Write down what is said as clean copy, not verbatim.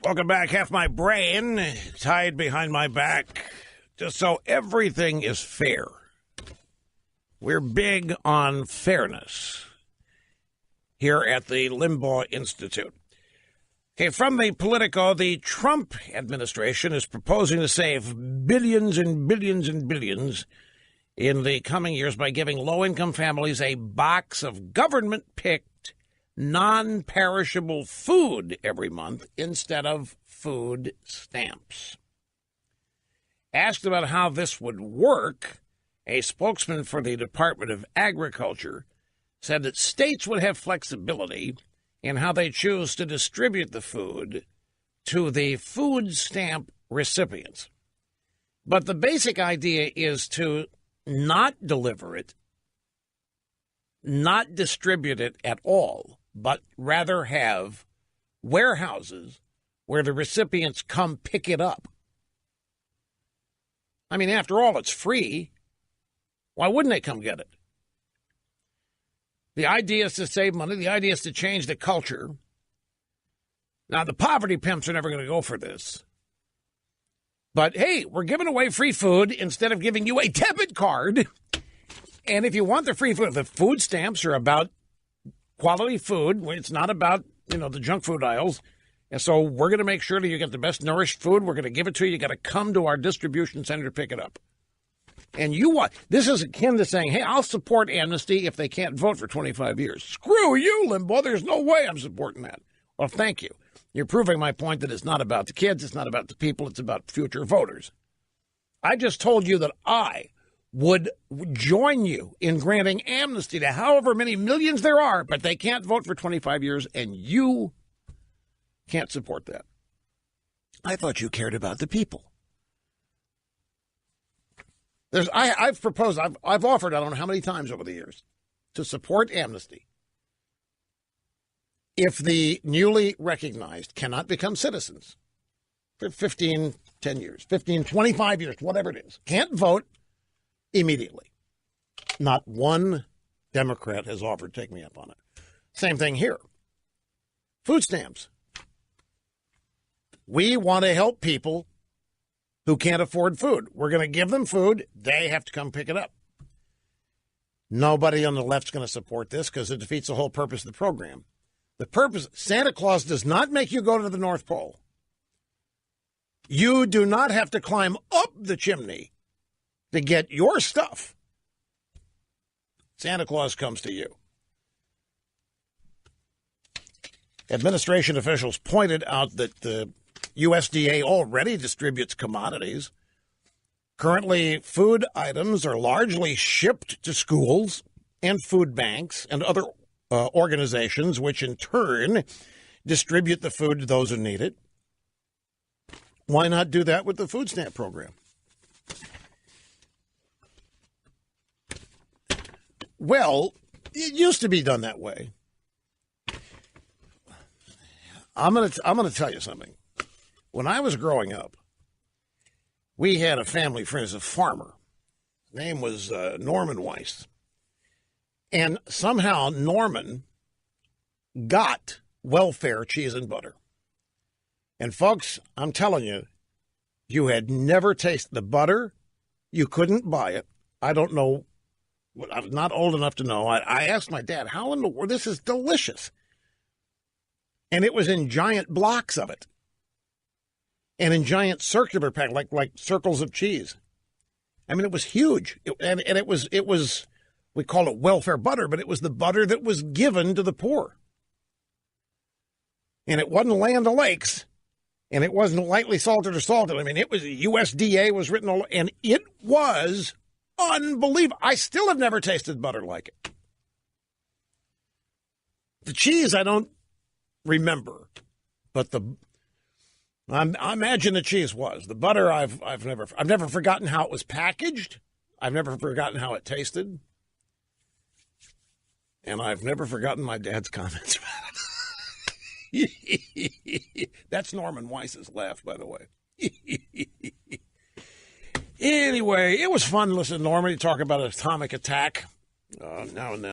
Welcome back. Half my brain tied behind my back, just so everything is fair. We're big on fairness here at the Limbaugh Institute. Okay, from the Politico, the Trump administration is proposing to save billions and billions and billions in the coming years by giving low-income families a box of government-picked, non-perishable food every month instead of food stamps. Asked about how this would work, a spokesman for the Department of Agriculture said that states would have flexibility in how they choose to distribute the food to the food stamp recipients. But the basic idea is to not deliver it, not distribute it at all, but rather have warehouses where the recipients come pick it up. I mean, after all, it's free. Why wouldn't they come get it? The idea is to save money. The idea is to change the culture. Now, the poverty pimps are never going to go for this. But, hey, we're giving away free food instead of giving you a debit card. And if you want the free food, the food stamps are about quality food. It's not about, the junk food aisles. And so we're going to make sure that you get the best nourished food. We're going to give it to you. You got to come to our distribution center to pick it up. And this is akin to saying, hey, I'll support amnesty if they can't vote for 25 years. Screw you, Limbaugh. There's no way I'm supporting that. Well, thank you. You're proving my point that it's not about the kids. It's not about the people. It's about future voters. I just told you that I would join you in granting amnesty to however many millions there are, but they can't vote for 25 years, and you can't support that. I thought you cared about the people. I've proposed, I've offered, I don't know how many times over the years, to support amnesty if the newly recognized cannot become citizens for 10 years, 25 years, whatever it is, can't vote immediately. Not one Democrat has offered to take me up on it. Same thing here. Food stamps. We want to help people who can't afford food. We're going to give them food. They have to come pick it up. Nobody on the left's going to support this because it defeats the whole purpose of the program. The purpose, Santa Claus does not make you go to the North Pole. You do not have to climb up the chimney to get your stuff. Santa Claus comes to you. Administration officials pointed out that the USDA already distributes commodities. Currently, food items are largely shipped to schools and food banks and other organizations, which in turn distribute the food to those who need it. Why not do that with the food stamp program? Well, it used to be done that way. I'm going to tell you something. When I was growing up, we had a family friend, a farmer. His name was Norman Weiss. And somehow Norman got welfare cheese and butter. And folks, I'm telling you, you had never tasted the butter. You couldn't buy it. I don't know. I'm not old enough to know. I asked my dad, how in the world? This is delicious. And it was in giant blocks of it. And in giant circular pack, like circles of cheese. I mean, it was huge. It was, we call it welfare butter, but it was the butter that was given to the poor. And it wasn't Land O'Lakes, and it wasn't lightly salted or salted. I mean, it was USDA was written all, and it was unbelievable. I still have never tasted butter like it. The cheese, I don't remember, but I imagine the cheese was. The butter, I've never forgotten how it was packaged. I've never forgotten how it tasted. And I've never forgotten my dad's comments about it. That's Norman Weiss's laugh, by the way. Anyway, it was fun listening to Norman talk about an atomic attack now and then.